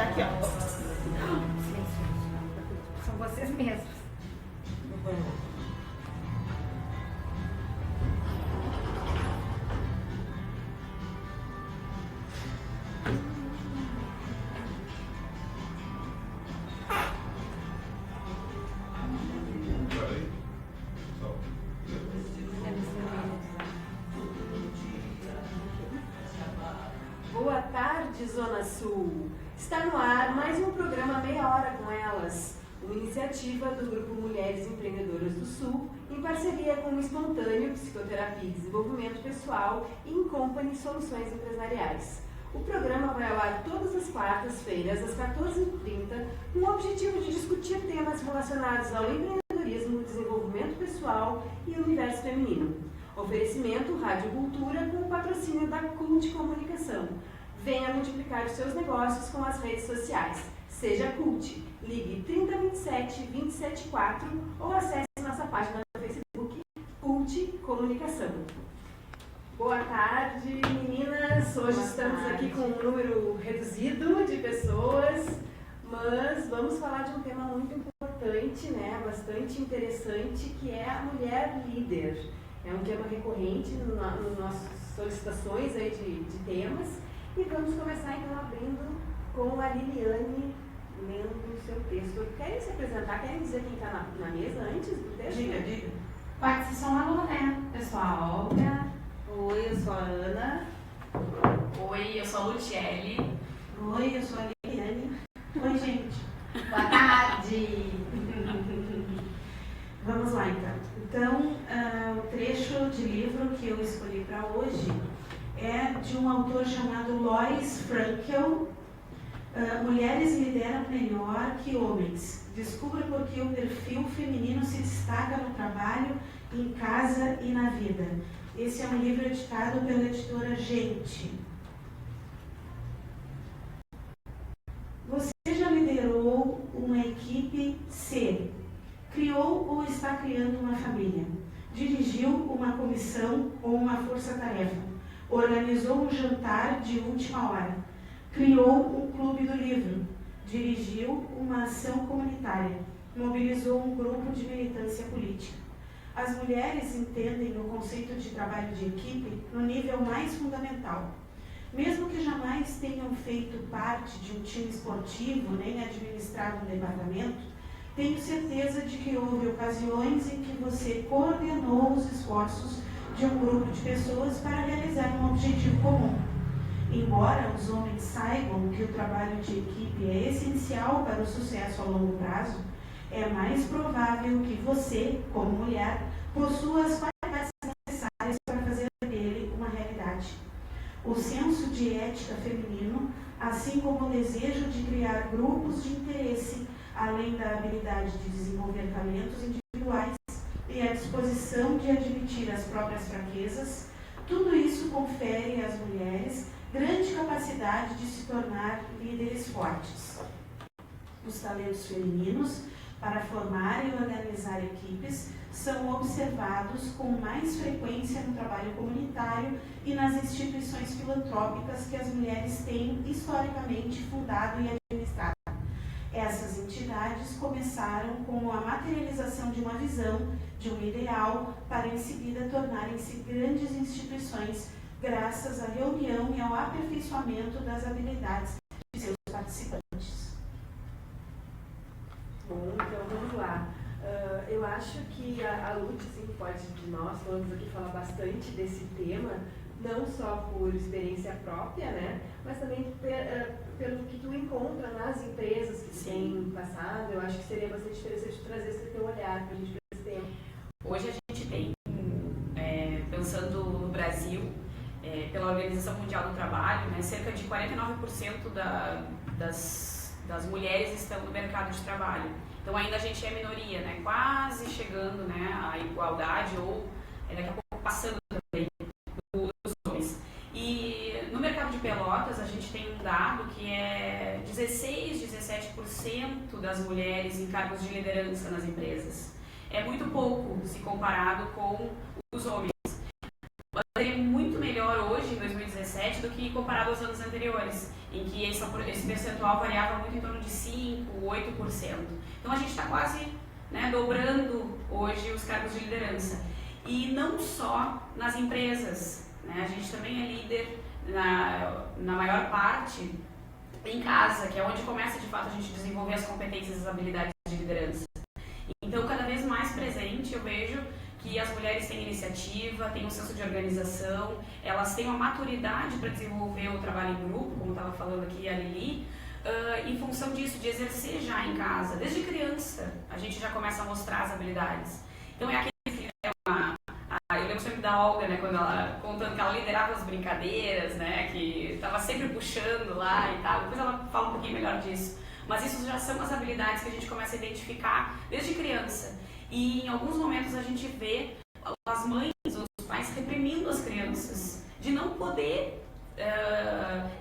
aqui, ó. Silêncio. São vocês mesmos. Boa tarde, Zona Sul! Está no ar mais um programa Meia Hora com Elas, uma iniciativa do Grupo Mulheres Empreendedoras do Sul, em parceria com o Espontâneo, Psicoterapia e Desenvolvimento Pessoal e Incompany Soluções Empresariais. O programa vai ao ar todas as quartas-feiras, às 14h30, com o objetivo de discutir temas relacionados ao empreendedorismo, desenvolvimento pessoal e universo feminino. Oferecimento Rádio Cultura com o patrocínio da Cult Comunicação. Venha multiplicar os seus negócios com as redes sociais. Seja Cult. Ligue 3027-274 ou acesse nossa página no Facebook Cult Comunicação. Boa tarde, meninas. Hoje estamos aqui com um número reduzido de pessoas, mas vamos falar de um tema muito importante, né? Bastante interessante, que é a mulher líder. É um tema recorrente nas nossas solicitações aí de temas. E vamos começar então abrindo com a Liliane lendo o seu texto. Querem se apresentar? Querem dizer quem está na mesa antes do texto? Diga. Pode ser só uma aluna, né? Eu sou a Olga. Oi, eu sou a Ana. Oi, eu sou a Luciele. Oi, eu sou a Liliane. Oi, gente. Boa tarde. Vamos lá, então. Então, o trecho de livro que eu escolhi para hoje é de um autor chamado Lois Frankel. Mulheres lideram melhor que homens. Descubra por que o perfil feminino se destaca no trabalho, em casa e na vida. Esse é um livro editado pela editora Gente. Você já liderou uma equipe C? Criou ou está criando uma família? Dirigiu uma comissão ou uma força-tarefa? Organizou um jantar de última hora? Criou um clube do livro? Dirigiu uma ação comunitária? Mobilizou um grupo de militância política? As mulheres entendem o conceito de trabalho de equipe no nível mais fundamental. Mesmo que jamais tenham feito parte de um time esportivo, nem administrado um departamento, tenho certeza de que houve ocasiões em que você coordenou os esforços de um grupo de pessoas para realizar um objetivo comum. Embora os homens saibam que o trabalho de equipe é essencial para o sucesso a longo prazo, é mais provável que você, como mulher, possua as qualidades necessárias para fazer dele uma realidade. O senso de ética feminino, assim como o desejo de criar grupos de interesse, além da habilidade de desenvolver talentos individuais e a disposição de admitir as próprias fraquezas, tudo isso confere às mulheres grande capacidade de se tornar líderes fortes. Os talentos femininos, para formar e organizar equipes, são observados com mais frequência no trabalho comunitário e nas instituições filantrópicas que as mulheres têm historicamente fundado e administrado. Essas entidades começaram com a materialização de uma visão, de um ideal, para em seguida tornarem-se grandes instituições, graças à reunião e ao aperfeiçoamento das habilidades de seus participantes. Bom, então vamos lá. Eu acho que a Lute, sim, pode, nós vamos aqui falar bastante desse tema, não só por experiência própria, né, mas também pelo que tu encontra nas empresas que têm passado. Eu acho que seria bastante interessante trazer esse teu olhar para a gente ver esse tema. Hoje a gente tem, pensando no Brasil, pela Organização Mundial do Trabalho, né, cerca de 49% das mulheres estão no mercado de trabalho. Então ainda a gente é minoria, né, quase chegando, né, à igualdade ou daqui a pouco passando também dos homens. E no mercado de Pelotas a gente tem um dado que é 17% das mulheres em cargos de liderança nas empresas. É muito pouco se comparado com os homens. Seria muito melhor hoje, em 2017, 2017 do que comparado aos anos anteriores, em que esse percentual variava muito em torno de 5%, 8%. Então a gente está quase, né, dobrando hoje os cargos de liderança. E não só nas empresas, né? A gente também é líder na maior parte em casa, que é onde começa de fato a gente desenvolver as competências e as habilidades de liderança. Então, cada vez mais presente, eu vejo que as mulheres têm iniciativa, têm um senso de organização, elas têm uma maturidade para desenvolver o trabalho em grupo, como estava falando aqui a Lili, em função disso, de exercer já em casa. Desde criança, a gente já começa a mostrar as habilidades. Então, é aquele que eu lembro sempre da Olga, né, quando ela contando que ela liderava as brincadeiras, né, que estava sempre puxando lá e tal. Depois ela fala um pouquinho melhor disso. Mas isso já são as habilidades que a gente começa a identificar desde criança. E em alguns momentos a gente vê as mães, os pais reprimindo as crianças de não poder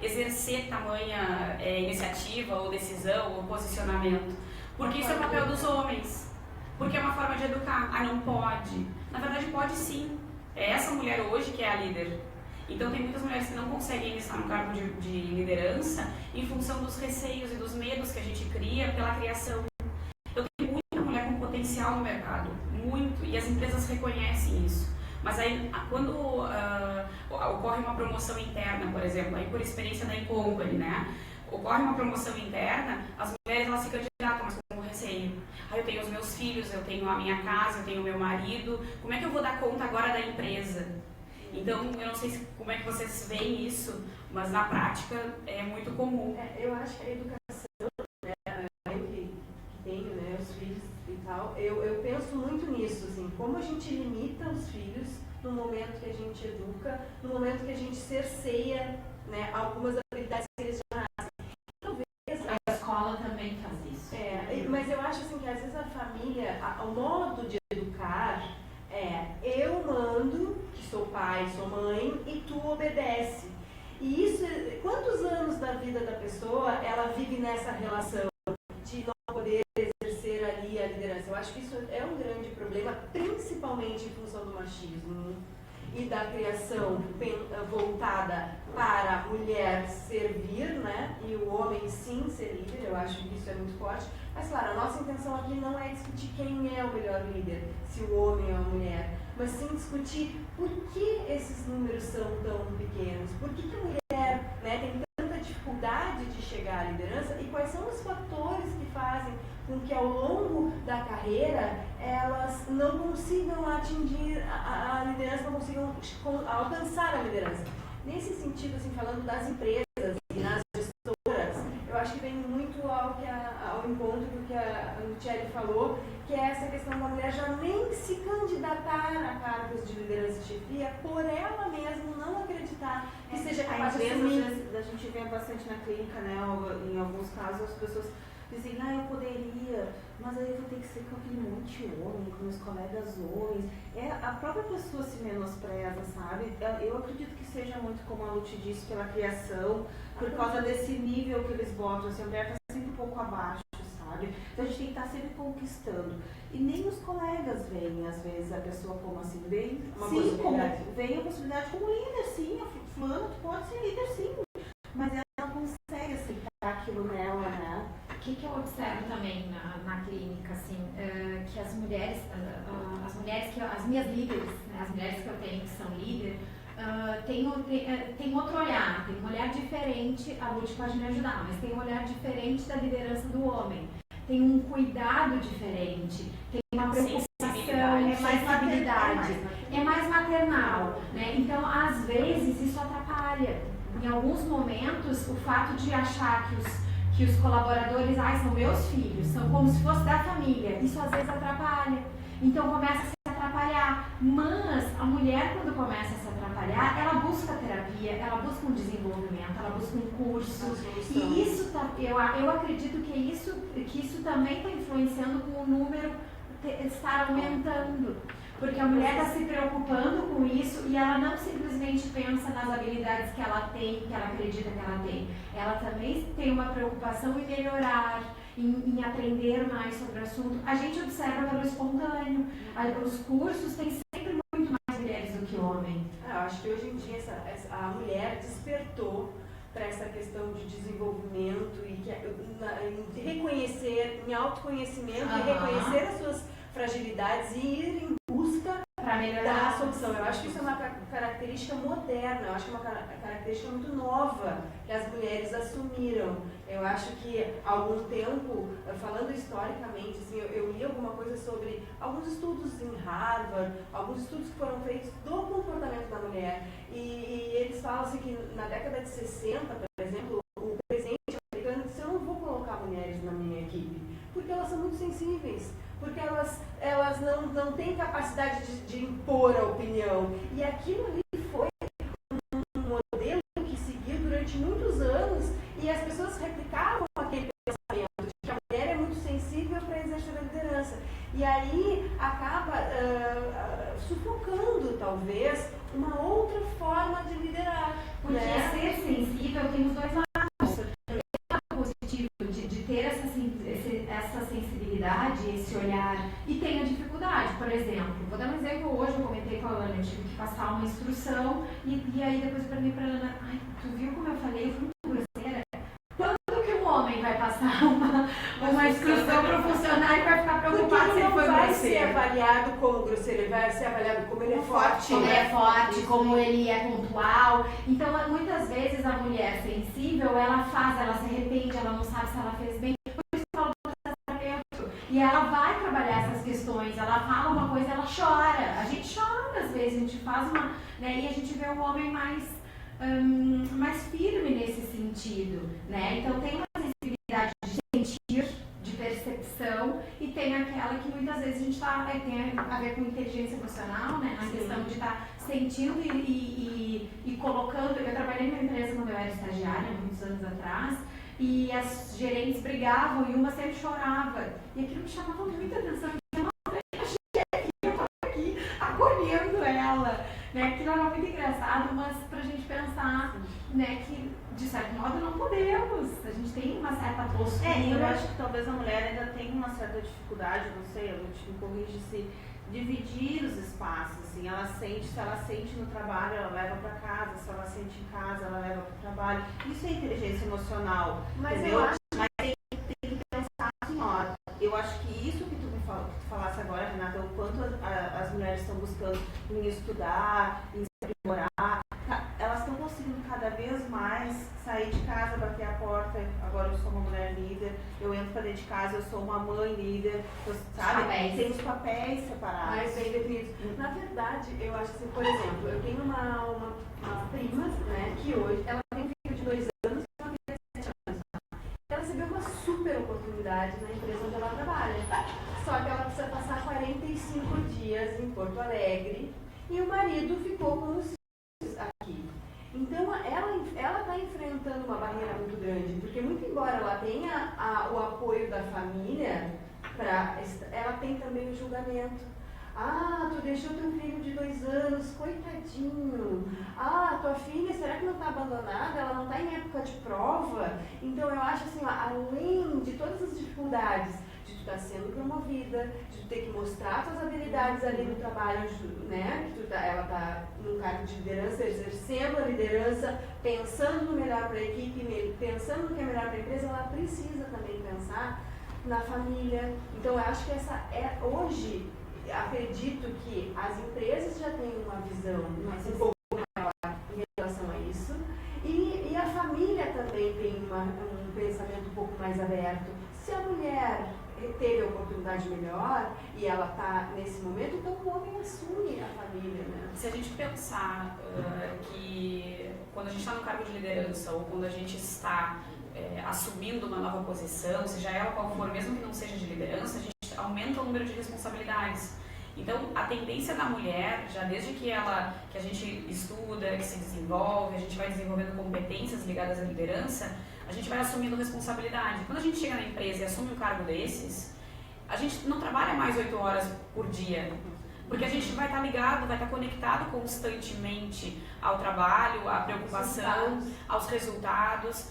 exercer tamanha iniciativa ou decisão ou posicionamento. Porque isso é o papel dos homens. Porque é uma forma de educar. Ah, não pode. Na verdade, pode sim. É essa mulher hoje que é a líder. Então, tem muitas mulheres que não conseguem estar no cargo de liderança em função dos receios e dos medos que a gente cria pela criação. Eu tenho muita mulher com potencial no mercado, muito, e as empresas reconhecem isso. Mas aí, quando ocorre uma promoção interna, por exemplo, aí por experiência da Incompany, né? Ocorre uma promoção interna, as mulheres elas se candidatam, mas com receio. Aí eu tenho os meus filhos, eu tenho a minha casa, eu tenho o meu marido, como é que eu vou dar conta agora da empresa? Então, eu não sei como é que vocês veem isso, mas na prática é muito comum. Eu acho que a educação, né, eu que tenho, né, os filhos e tal, eu penso muito nisso, assim, como a gente limita os filhos no momento que a gente educa, no momento que a gente cerceia, né, algumas habilidades que eles já nascem. Talvez a escola também faz isso. Mas eu acho assim que às vezes a família, o modo de educar eu mando, que sou pai, sou mãe, e tu obedece. E isso, quantos anos da vida da pessoa ela vive nessa relação de não poder exercer ali a liderança? Eu acho que isso é um grande problema, principalmente em função do machismo e da criação voltada para a mulher servir, né? E o homem sim ser líder. Eu acho que isso é muito forte. Mas claro, a nossa intenção aqui não é discutir quem é o melhor líder, se o homem ou a mulher, mas sim discutir por que esses números são tão pequenos, por que a mulher, né, tem tanta dificuldade de chegar à liderança e quais são os fatores que fazem com que ao longo da carreira elas não consigam atingir a liderança, não consigam alcançar a liderança. Nesse sentido, assim, falando das empresas e nas gestoras, eu acho que vem muito ao encontro do que a Luciele falou, que é essa questão da mulher já nem se candidatar a cargos de liderança e chefia por ela mesma não acreditar que seja capaz de assumir. A gente vê bastante na clínica, né, em alguns casos as pessoas dizem, eu poderia, mas aí eu vou ter que ser com aquele monte de homem, com meus colegas homens. A própria pessoa se menospreza, sabe? Eu acredito que seja muito, como a Lute disse, pela criação, por causa desse nível que eles botam, assim, a mulher está sempre um pouco abaixo, sabe? Então a gente tem que estar sempre conquistando. E nem os colegas veem, às vezes, a pessoa como assim, vem a possibilidade como líder, sim, a fulana, tu pode ser líder, sim, mas ela não consegue aceitar aquilo nela, né? O que eu observo também na clínica, assim, que as mulheres as minhas líderes, né, as mulheres que eu tenho que são líderes, tem outro olhar, tem um olhar diferente. A Lute pode me ajudar, mas tem um olhar diferente da liderança do homem. Tem um cuidado diferente, tem uma preocupação, é mais maternal, né? Então, às vezes, isso atrapalha. Em alguns momentos, o fato de achar que os colaboradores, são meus filhos, são como se fosse da família, isso às vezes atrapalha. Então começa a se atrapalhar. Mas a mulher, quando começa a se atrapalhar, ela busca terapia, ela busca um desenvolvimento, ela busca um curso. E isso eu acredito que isso também está influenciando com o número estar aumentando. Porque a mulher está se preocupando com isso e ela não simplesmente pensa nas habilidades que ela tem, que ela acredita que ela tem. Ela também tem uma preocupação em melhorar, em aprender mais sobre o assunto. A gente observa pelo espontâneo. Os cursos têm sempre muito mais mulheres do que homens. homem? Eu acho que hoje em dia a mulher despertou para essa questão de desenvolvimento e em reconhecer, em autoconhecimento e reconhecer as suas fragilidades e ir em busca para melhorar da solução. Eu acho que isso é uma característica moderna, eu acho que é uma característica muito nova que as mulheres assumiram. Eu acho que há algum tempo, falando historicamente, assim, eu li alguma coisa sobre alguns estudos em Harvard, alguns estudos que foram feitos do comportamento da mulher. E eles falam assim que na década de 60, por exemplo, o presidente americano disse: eu não vou colocar mulheres na minha equipe, porque elas são muito sensíveis, porque elas não têm capacidade de impor a opinião. E aquilo ali foi um modelo que seguiu durante muitos anos e as pessoas replicavam aquele pensamento de que a mulher é muito sensível para exercer a liderança. E aí acaba sufocando, talvez, uma outra forma de liderar. Porque ser sensível tem os dois lados. Tem o lado positivo de ter essa sensibilidade, esse olhar, e tem a dificuldade. Por exemplo, vou dar um exemplo. Hoje eu comentei com a Ana, eu tive que passar uma instrução e aí depois eu perguntei para a Ana: ai, tu viu como eu falei? Eu fui muito grosseira. Quando que um homem vai passar uma instrução para o funcionário e vai ficar preocupado se ele foi grosseiro? Porque ele não vai ser avaliado como grosseiro, ele vai ser avaliado como ele é forte. Como ele é forte, como ele é pontual. Então, muitas vezes a mulher sensível, ela se arrepende, ela não sabe se ela fez bem. Por isso eu falo do processamento. E ela vai trabalhar essas questões, ela fala uma coisa, ela chora. A gente chora às vezes, a gente faz uma... Né, e a gente vê um homem mais firme nesse sentido, né? Então tem uma sensibilidade de sentir, de percepção, e tem aquela que muitas vezes a gente tem a ver com inteligência emocional, né? A questão de estar sentindo e colocando. Eu trabalhei numa empresa quando eu era estagiária, muitos anos atrás, e as gerentes brigavam e uma sempre chorava. E aquilo me chamava muita atenção. Eu estava aqui acolhendo ela. Né? Aquilo era muito engraçado, mas pra gente pensar, né, que de certo modo não podemos. A gente tem uma certa postura. Eu acho que talvez a mulher ainda tenha uma certa dificuldade, não sei, a gente me corrige, se dividir os espaços, assim, se ela sente no trabalho, ela leva para casa, se ela sente em casa, ela leva para o trabalho. Isso é inteligência emocional, mas entendeu? eu acho... Mas tem que pensar assim, ó, eu acho que isso que tu falasse agora, Renata, o quanto as mulheres estão buscando em estudar, em se aprimorar, elas estão conseguindo cada vez mais sair de casa, bater a porta. Agora eu sou uma mulher líder, eu entro para dentro de casa, eu sou uma mãe líder, sabe? Tem os papéis separados. Mais bem definidos. Na verdade, eu acho assim, por exemplo, eu tenho uma prima, né, que hoje, ela tem um filho de 2 anos e uma filha de 7 anos. Ela recebeu uma super oportunidade na empresa onde ela trabalha. Só que ela precisa passar 45 dias em Porto Alegre e o marido ficou com os filhos aqui. Então, ela está enfrentando uma barreira muito grande, porque muito embora ela tenha o apoio da família, ela tem também o julgamento. Ah, tu deixou teu filho de 2 anos, coitadinho. Ah, tua filha, será que não está abandonada? Ela não está em época de prova? Então, eu acho assim, ó, além de todas as dificuldades de tu estar sendo promovida, de tu ter que mostrar tuas habilidades ali no trabalho, né? Que ela está num cargo de liderança, exercendo a liderança, pensando no melhor para a equipe, pensando no que é melhor para a empresa, ela precisa também pensar na família. Então, eu acho que hoje, acredito que as empresas já têm uma visão um pouco maior em relação a isso, e a família também tem um pensamento um pouco mais aberto. Se a mulher teve a oportunidade melhor e ela está nesse momento, então o homem assume a família, né? Se a gente pensar que quando a gente está no cargo de liderança ou quando a gente está assumindo uma nova posição, seja ela qual for, mesmo que não seja de liderança, a gente aumenta o número de responsabilidades. Então, a tendência da mulher, já desde que a gente estuda, que se desenvolve, a gente vai desenvolvendo competências ligadas à liderança, a gente vai assumindo responsabilidade. Quando a gente chega na empresa e assume um cargo desses, a gente não trabalha mais 8 horas por dia. Porque a gente vai estar ligado, vai estar conectado constantemente ao trabalho, à preocupação, aos resultados.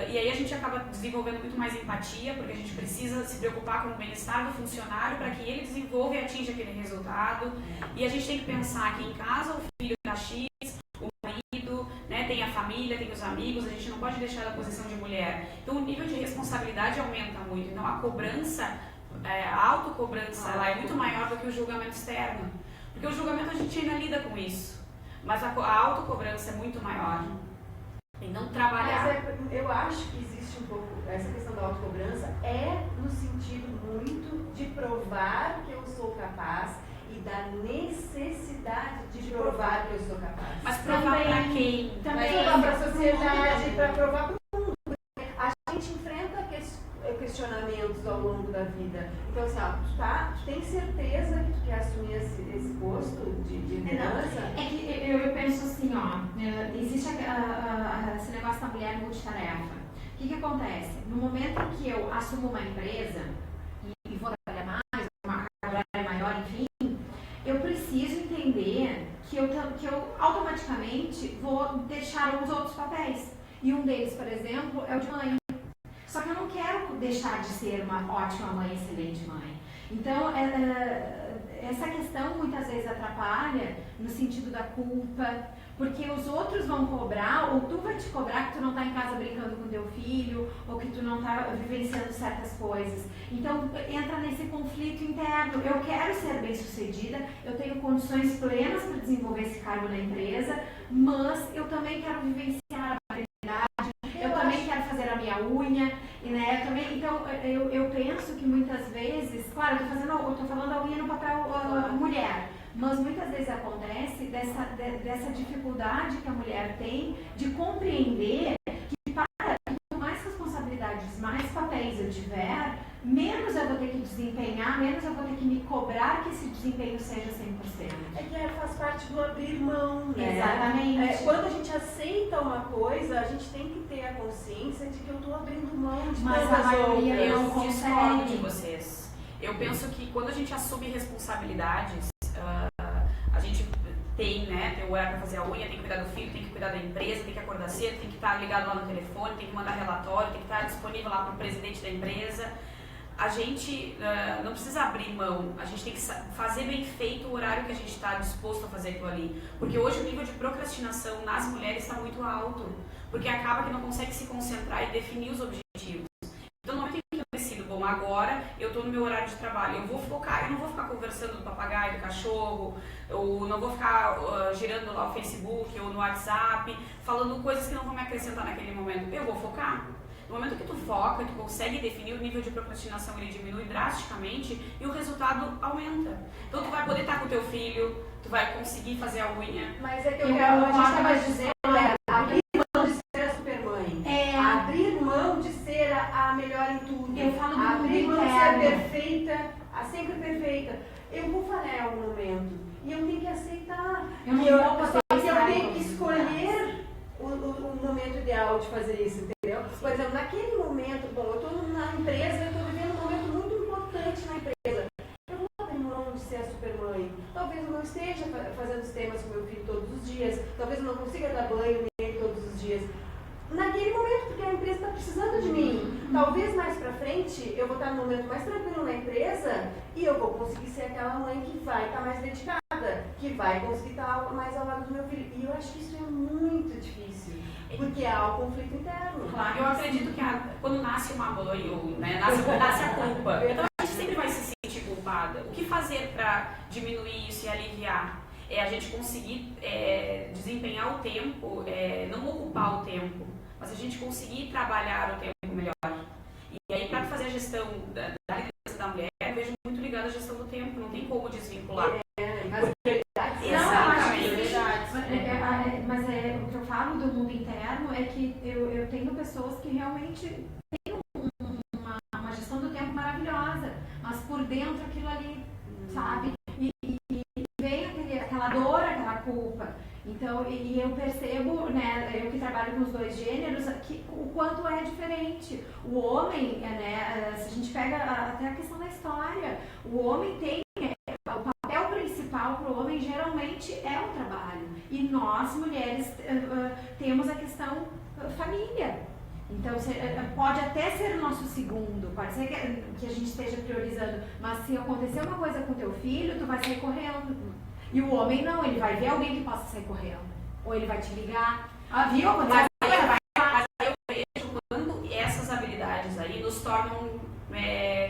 E aí a gente acaba desenvolvendo muito mais empatia, porque a gente precisa se preocupar com o bem-estar do funcionário para que ele desenvolva e atinja aquele resultado. E a gente tem que pensar que em casa o filho está X, o marido, né, tem a família, tem os amigos, a gente não pode deixar da posição de mulher. Então o nível de responsabilidade aumenta muito. Então a cobrança, a autocobrança, ela é muito maior do que o julgamento externo. Porque o julgamento a gente ainda lida com isso, mas a autocobrança é muito maior. E não trabalhar. Mas eu acho que existe um pouco, essa questão da autocobrança no sentido muito de provar que eu sou capaz e da necessidade de provar que eu sou capaz. Mas provar para quem? Também provar para a sociedade, para provar para o mundo. A gente enfrenta questionamentos ao longo da vida. Então, assim, tu tem certeza que tu quer assumir esse posto de liderança? É que eu penso assim, existe esse negócio da mulher multitarefa. O que acontece? No momento em que eu assumo uma empresa e vou trabalhar mais, uma carga horária maior, enfim, eu preciso entender que eu automaticamente vou deixar os outros papéis. E um deles, por exemplo, é o de mãe. Só que eu não quero deixar de ser uma ótima mãe, excelente mãe. Então, essa questão muitas vezes atrapalha no sentido da culpa, porque os outros vão cobrar, ou tu vai te cobrar que tu não está em casa brincando com teu filho, ou que tu não está vivenciando certas coisas. Então, entra nesse conflito interno. Eu quero ser bem-sucedida, eu tenho condições plenas para desenvolver esse cargo na empresa, mas eu também quero vivenciar a maternidade, eu também quero fazer a minha unha, né? Então, eu penso que muitas vezes, claro, eu estou falando a unha no papel mulher, mas muitas vezes acontece dessa dificuldade que a mulher tem de compreender que quanto mais responsabilidades, mais papéis eu tiver, menos eu vou ter que desempenhar, menos eu vou ter que me cobrar que esse desempenho seja 100%. É que faz parte do abrir mão, né? Exatamente. Quando a gente aceita uma coisa, a gente tem que ter a consciência de que eu estou abrindo mão de mas todas a maioria outras. não Discordo de consegue. vocês. Eu penso que quando a gente assume responsabilidades, a gente tem o horário para fazer a unha, tem que cuidar do filho, tem que cuidar da empresa, tem que acordar cedo, tem que estar ligado lá no telefone, tem que mandar relatório, tem que estar disponível lá para o presidente da empresa. A gente não precisa abrir mão, a gente tem que fazer bem feito o horário que a gente está disposto a fazer aquilo ali. Porque hoje o nível de procrastinação nas mulheres está muito alto, porque acaba que não consegue se concentrar e definir os objetivos. Então, no momento em que eu decido, bom, agora eu estou no meu horário de trabalho, eu não vou ficar conversando do papagaio, do cachorro, eu não vou ficar girando lá o Facebook ou no WhatsApp, falando coisas que não vão me acrescentar naquele momento. Eu vou focar. No momento que tu foca, tu consegue definir o nível de procrastinação, ele diminui drasticamente e o resultado aumenta. Então tu vai poder estar com o teu filho, tu vai conseguir fazer a unha. Mas é que a gente estava dizendo, abrir mão de ser a supermãe. Abrir mão de ser a melhor em tudo. Eu falo do abrir mundo mão de ser interno. perfeita, a sempre perfeita. Eu vou falhar em algum momento e eu tenho que aceitar. Eu não eu vou poder tenho que escolher o momento ideal de fazer isso, entendeu? Por exemplo, naquele momento, bom, eu estou na empresa, eu estou vivendo um momento muito importante na empresa. Eu vou abrir mão de ser a supermãe. Talvez eu não esteja fazendo os temas com meu filho todos os dias, talvez eu não consiga dar banho nele todos os dias. Naquele momento, porque a empresa está precisando de mim. Talvez mais pra frente eu vou estar num momento mais tranquilo na empresa e eu vou conseguir ser aquela mãe que vai estar mais dedicada, que vai conseguir estar mais ao lado do meu filho. E eu acho que isso é muito difícil, porque há o conflito interno. Claro, eu acredito que quando nasce uma mãe, nasce a culpa. Então a gente sempre vai se sentir culpada. O que fazer para diminuir isso e aliviar? É a gente conseguir desempenhar o tempo, não ocupar o tempo, mas a gente conseguir trabalhar o tempo melhor. E aí, para fazer a gestão da liderança da mulher, eu vejo muito ligada à gestão do tempo, não tem como desvincular. Mas o que eu falo do mundo interno é que eu tenho pessoas que realmente têm uma gestão do tempo maravilhosa, mas por dentro aquilo ali, sabe? E vem aquela dor, aquela culpa. Então, e eu percebo, né, eu que trabalho com os dois gêneros, que o quanto é diferente. O homem, se a gente pega até a questão da história, o homem tem o papel principal e nós, mulheres, temos a questão família. Então, pode até ser o nosso segundo, pode ser que a gente esteja priorizando, mas se acontecer uma coisa com teu filho, tu vai sair correndo. E o homem não, ele vai ver alguém que possa sair correndo. Ou ele vai te ligar. Viu? Mas eu vejo quando essas habilidades aí nos tornam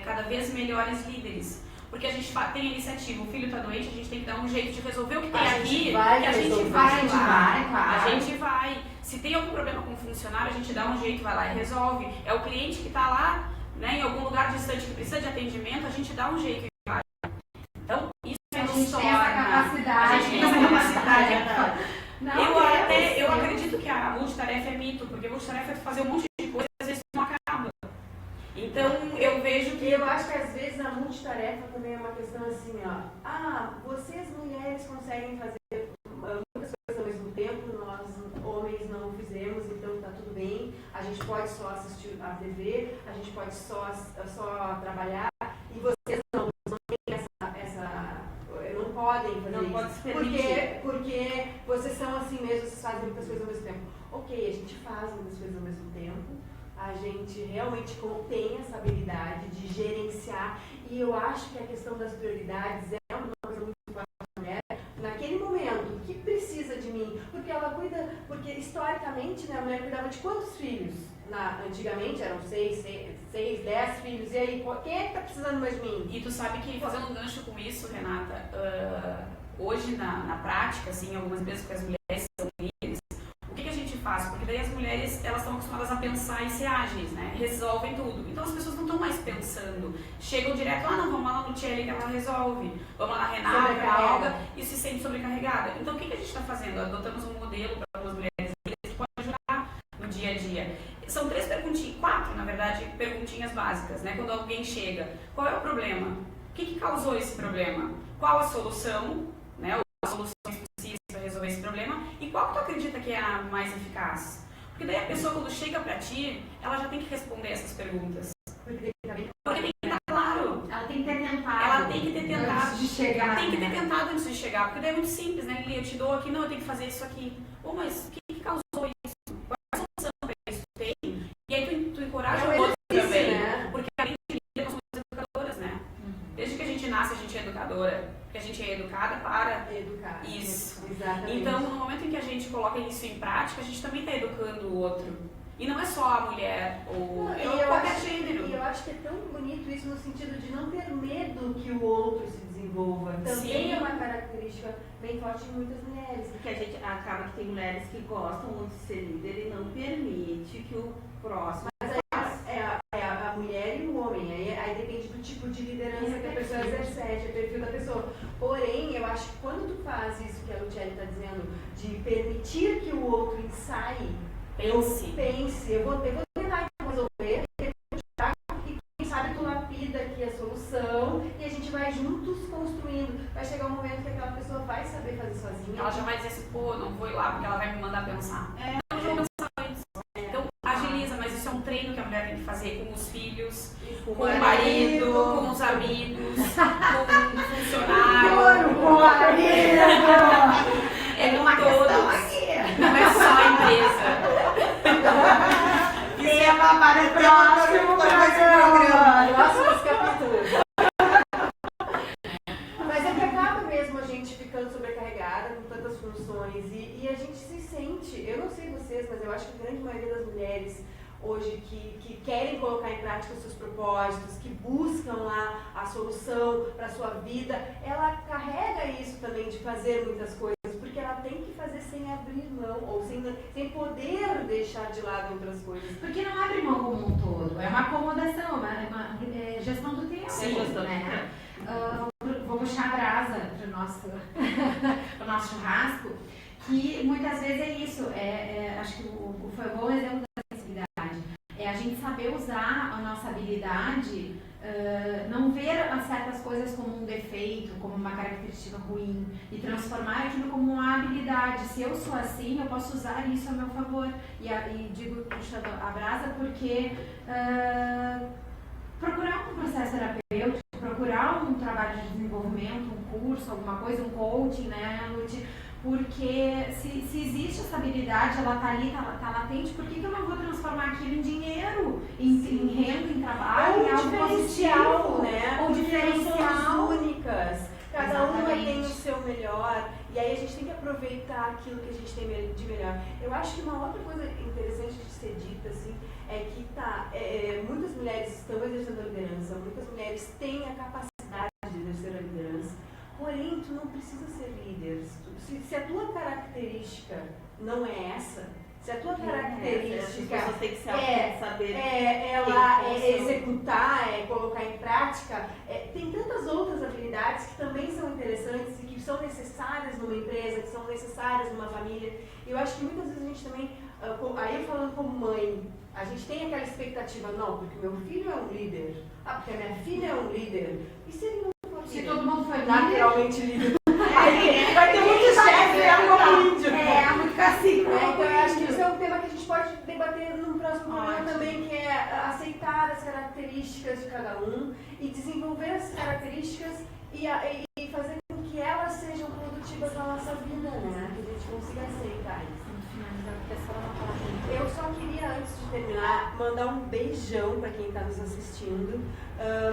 cada vez melhores líderes. Porque a gente tem a iniciativa, o filho está doente, a gente tem que dar um jeito de resolver o que tem aqui, que a gente vai lá. A gente vai. Se tem algum problema com o funcionário, a gente dá um jeito, vai lá e resolve. É o cliente que está lá, né, em algum lugar distante que precisa de atendimento, a gente dá um jeito e vai. Então, isso é nos tem essa capacidade. A gente tem essa capacidade. Eu acredito que a multitarefa é mito, porque a multitarefa é fazer um monte de coisa e às vezes não acaba. Então, eu vejo que... Eu acho que às vezes a multitarefa também é uma questão assim, ó. Vocês mulheres conseguem fazer muitas coisas ao mesmo tempo, nós homens não fizemos, então tá tudo bem. A gente pode só assistir a TV, a gente pode só trabalhar, e vocês não têm não podem fazer não isso. Pode se permitir. Porque vocês são assim mesmo, vocês fazem muitas coisas ao mesmo tempo. Ok, a gente faz muitas coisas ao mesmo tempo. A gente realmente tem essa habilidade de gerenciar, e eu acho que a questão das prioridades é uma coisa muito forte da mulher. Naquele momento, o que precisa de mim? Porque ela cuida, porque historicamente, né, a mulher cuidava de quantos filhos? Antigamente eram 6, 10 filhos, e aí, quem é que está precisando mais de mim? E tu sabe que, fazendo um gancho com isso, Renata, hoje na prática, assim, algumas vezes que as mulheres são líderes, o que a gente faz? Porque daí as mulheres, elas estão acostumadas a pensar e ser ágeis, né? Resolvem tudo. Então as pessoas não estão mais pensando. Chegam direto, não, vamos lá no Tchelle que ela resolve. Vamos lá na Renata, que ela alga, e se sente sobrecarregada. Então o que a gente está fazendo? Adotamos um modelo para algumas mulheres que podem ajudar no dia a dia. São 3 perguntinhas, 4, na verdade, perguntinhas básicas, né? Quando alguém chega, qual é o problema? O que causou esse problema? Qual a solução, né? As soluções possíveis para resolver esse problema, e qual que tu acredita que é a mais eficaz? Porque daí a pessoa, quando chega para ti, ela já tem que responder essas perguntas. Porque tem que estar claro. Ela tem que ter tentado. Ela tem que ter tentado. Antes de chegar. Tem que ter tentado antes de chegar. Porque daí é muito simples, né, Lili? Eu te dou aqui, não, eu tenho que fazer isso aqui. Mas o que causou isso? Qual é a solução para isso? Tem? E aí tu encoraja o outro também. Né? Porque além de líder, nós somos educadoras, né? Desde que a gente nasce, a gente é educadora. Porque a gente é educada para educar. Isso. Exatamente. Então, no momento em que a gente coloca isso em prática, a gente também está educando o outro. E não é só a mulher ou qualquer gênero. E eu acho que é tão bonito isso no sentido de não ter medo que o outro se desenvolva. Também é uma característica bem forte em muitas mulheres. Porque a gente acaba que tem mulheres que gostam muito de ser líder e não permite que o próximo... Mas é a mulher e o homem. Aí depende do tipo de liderança que a pessoa exerce, é o perfil da pessoa. Porém, eu acho que quando tu faz isso que a Luciane está dizendo, de permitir que o outro ensaie, pense, eu vou tentar resolver, e quem sabe tu lapida aqui a solução, e a gente vai juntos construindo. Vai chegar um momento que aquela pessoa vai saber fazer sozinha. Ela já vai dizer assim, pô, não vou ir lá porque ela vai me mandar pensar. Eu já vou pensar antes. Então, agiliza, mas isso é um treino que a mulher tem que fazer com os filhos, com o marido, com os amigos, com o funcionário. Com o marido! É com todos. Não é só a empresa. Tema para o próximo programa. Próximos capítulos. Mas é que acaba mesmo a gente ficando sobrecarregada com tantas funções e a gente se sente, eu não sei vocês, mas eu acho que a grande maioria das mulheres hoje que querem colocar em prática os seus propósitos, que buscam lá a solução para a sua vida, ela carrega isso também de fazer muitas coisas, porque ela tem que fazer sem abrir mão, ou sem poder deixar de lado outras coisas. Porque não abre mão como um todo, é uma acomodação, uma gestão do tempo. Sim, gestão do né? Vou puxar a brasa para o nosso churrasco, que muitas vezes é isso, acho que foi um bom exemplo da sensibilidade. É a gente saber usar a nossa habilidade, não ver certas coisas como um defeito, como uma característica ruim, e transformar aquilo como uma habilidade. Se eu sou assim, eu posso usar isso a meu favor. E digo puxando a brasa porque procurar um processo terapêutico, procurar um trabalho de desenvolvimento, um curso, alguma coisa, um coaching, né, Porque se existe essa habilidade, ela está ali, está latente, por que eu não vou transformar aquilo em dinheiro, em renda, em trabalho, em algo positivo, né? Ou diferencial. Somos únicas. Cada uma Exatamente. tem o seu melhor, e aí a gente tem que aproveitar aquilo que a gente tem de melhor. Eu acho que uma outra coisa interessante de ser dita, assim, é que muitas mulheres estão exercendo a liderança, muitas mulheres têm a capacidade de exercer a liderança, porém, tu não precisa ser líder. Se a tua característica não é essa, se a tua característica as pessoas têm que saber executar, colocar em prática, tem tantas outras habilidades que também são interessantes e que são necessárias numa empresa, que são necessárias numa família. E eu acho que muitas vezes a gente também, aí falando como mãe, a gente tem aquela expectativa, não, porque meu filho é um líder, porque a minha filha é um líder. E se ele não for líder? Se todo mundo for líder, naturalmente líder. Aí vai ter muito chefe, muito cacique. Então eu acho que isso é um tema que a gente pode debater num próximo programa também, que é aceitar as características de cada um e desenvolver essas características e fazer com que elas sejam produtivas na nossa vida, né? Que a gente consiga aceitar isso. Eu só queria, antes de terminar, mandar um beijão para quem está nos assistindo.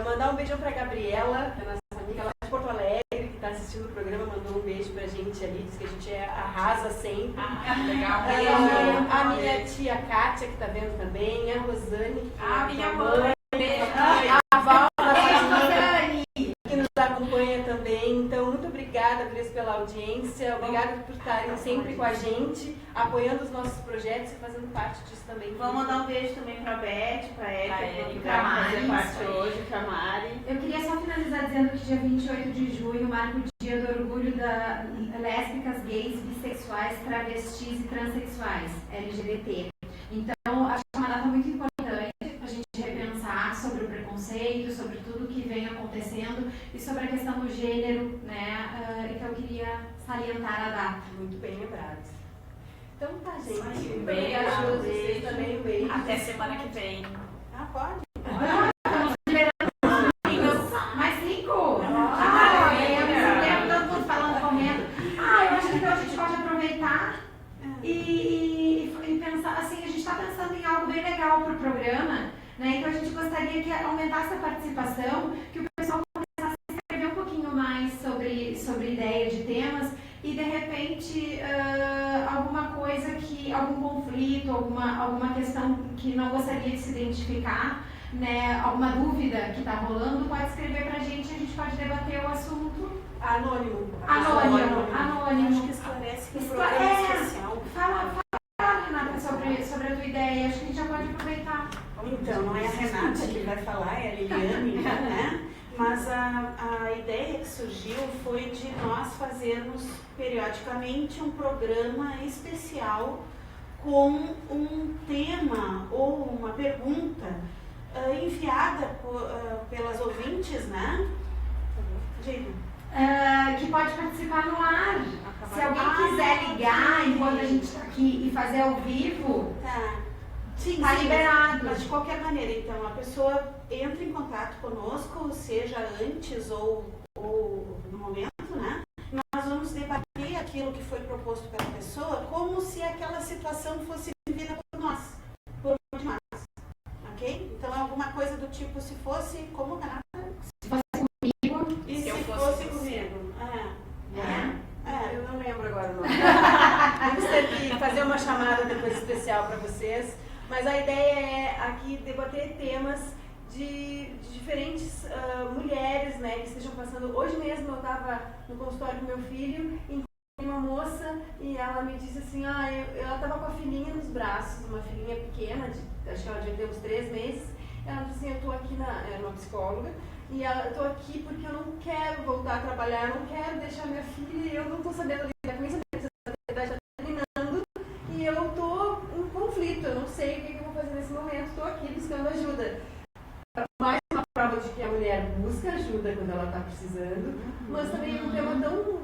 Mandar um beijão para a Gabriela, que é nossa amiga lá de Porto Alegre, que está assistindo o programa, mandou um beijo pra gente ali, diz que a gente arrasa sempre. Legal. A minha tia Kátia, que está vendo também, a Rosane, que minha mãe. Beijo. A Val, que nos acompanha também. Então, muito obrigada, Cris, pela audiência. Obrigada por estarem sempre com a gente, apoiando os nossos projetos e fazendo parte disso também. Vamos mandar um beijo também pra Beth, pra Érica, que vai fazer parte hoje, pra Mari. Eu queria só finalizar dizendo que dia 28 de junho marca o Dia do Orgulho da lésbicas, gays, bissexuais, travestis e transexuais, LGBT. Então, acho que é uma data muito importante a gente repensar sobre o preconceito, sobre tudo que vem acontecendo e sobre a questão do gênero, né? Então, eu queria salientar a data. Muito bem lembrado. Então tá, gente. Um Muito beijo. obrigada. Vocês também, um beijo. Até semana que vem. Pode. Mais 5? Todo mundo falando, correndo. Eu acho que então a gente pode aproveitar e pensar, assim, a gente está pensando em algo bem legal para o programa, né? Então a gente gostaria que aumentasse a participação, que o pessoal começasse a escrever um pouquinho mais sobre ideia de temas e de repente alguma coisa algum conflito, alguma questão que não gostaria de se identificar, né, alguma dúvida que está rolando, pode escrever pra gente e a gente pode debater o assunto. Anônimo. Acho que esclarece que o programa é especial. Fala, Renata, sobre a tua ideia, acho que a gente já pode aproveitar. Então, não é a Renata que vai falar, é a Liliane, né? Mas a ideia que surgiu foi de nós fazermos periodicamente um programa especial com um tema ou uma pergunta enviada pelas ouvintes, né? Diga. Que pode participar no ar. Se alguém quiser ligar enquanto a gente está aqui e fazer ao vivo, Sim, tá liberado. Mas de qualquer maneira, então, a pessoa entra em contato conosco, seja antes ou no momento, né? Nós vamos debater aquilo que foi proposto pela pessoa como se aquela situação fosse vivida por nós, por um de nós, ok? Então é alguma coisa do tipo, se fosse como Renata? Se fosse comigo. E se fosse comigo? Eu não lembro agora o nome. Vamos ter que fazer uma chamada depois especial para vocês. Mas a ideia é aqui debater temas de diferentes mulheres, né, que estejam passando. Hoje mesmo eu estava no consultório com meu filho, encontrei uma moça e ela me disse assim, ela estava com a filhinha nos braços, uma filhinha pequena, acho que ela devia ter uns 3 meses. Ela disse assim, eu estou aqui era uma psicóloga, e eu estou aqui porque eu não quero voltar a trabalhar, eu não quero deixar minha filha, e eu não estou sabendo lidar com isso, a sociedade está terminando, e eu estou em conflito, eu não sei o que eu vou fazer nesse momento, estou aqui buscando ajuda. Mais uma prova de que a mulher busca ajuda quando ela está precisando, mas também é um tema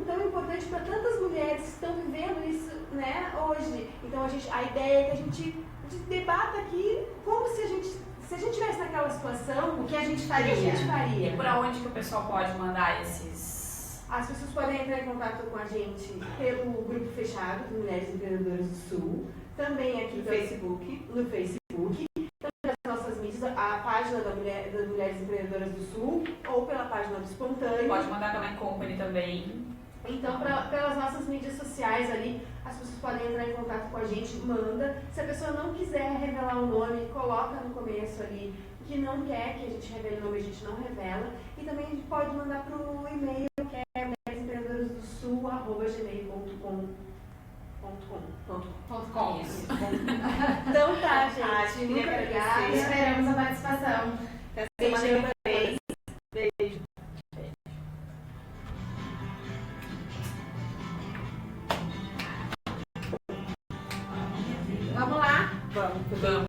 tão importante para tantas mulheres que estão vivendo isso, né, hoje. Então a ideia é que a gente debata aqui como se a gente estivesse naquela situação, O que a gente faria? E por onde que o pessoal pode mandar esses As pessoas podem entrar em contato com a gente pelo grupo fechado de Mulheres Empreendedoras do Sul, também aqui No Facebook. no Facebook, também nas nossas mídias, a página das Mulheres Empreendedoras do Sul ou pela página do Espontâneo. Pode mandar pela Company também. Então, pelas nossas mídias sociais ali, as pessoas podem entrar em contato com a gente, manda. Se a pessoa não quiser revelar o nome, coloca no começo ali que não quer que a gente revele o nome, a gente não revela. E também a gente pode mandar para o e-mail que é mulheresempreendedorasdosul@gmail.com. Isso. Então tá, gente. Queria Muito obrigada. agradecer. Esperamos a participação. Até semana que vem. Beijo. Vamos lá. Vamos. Vamos.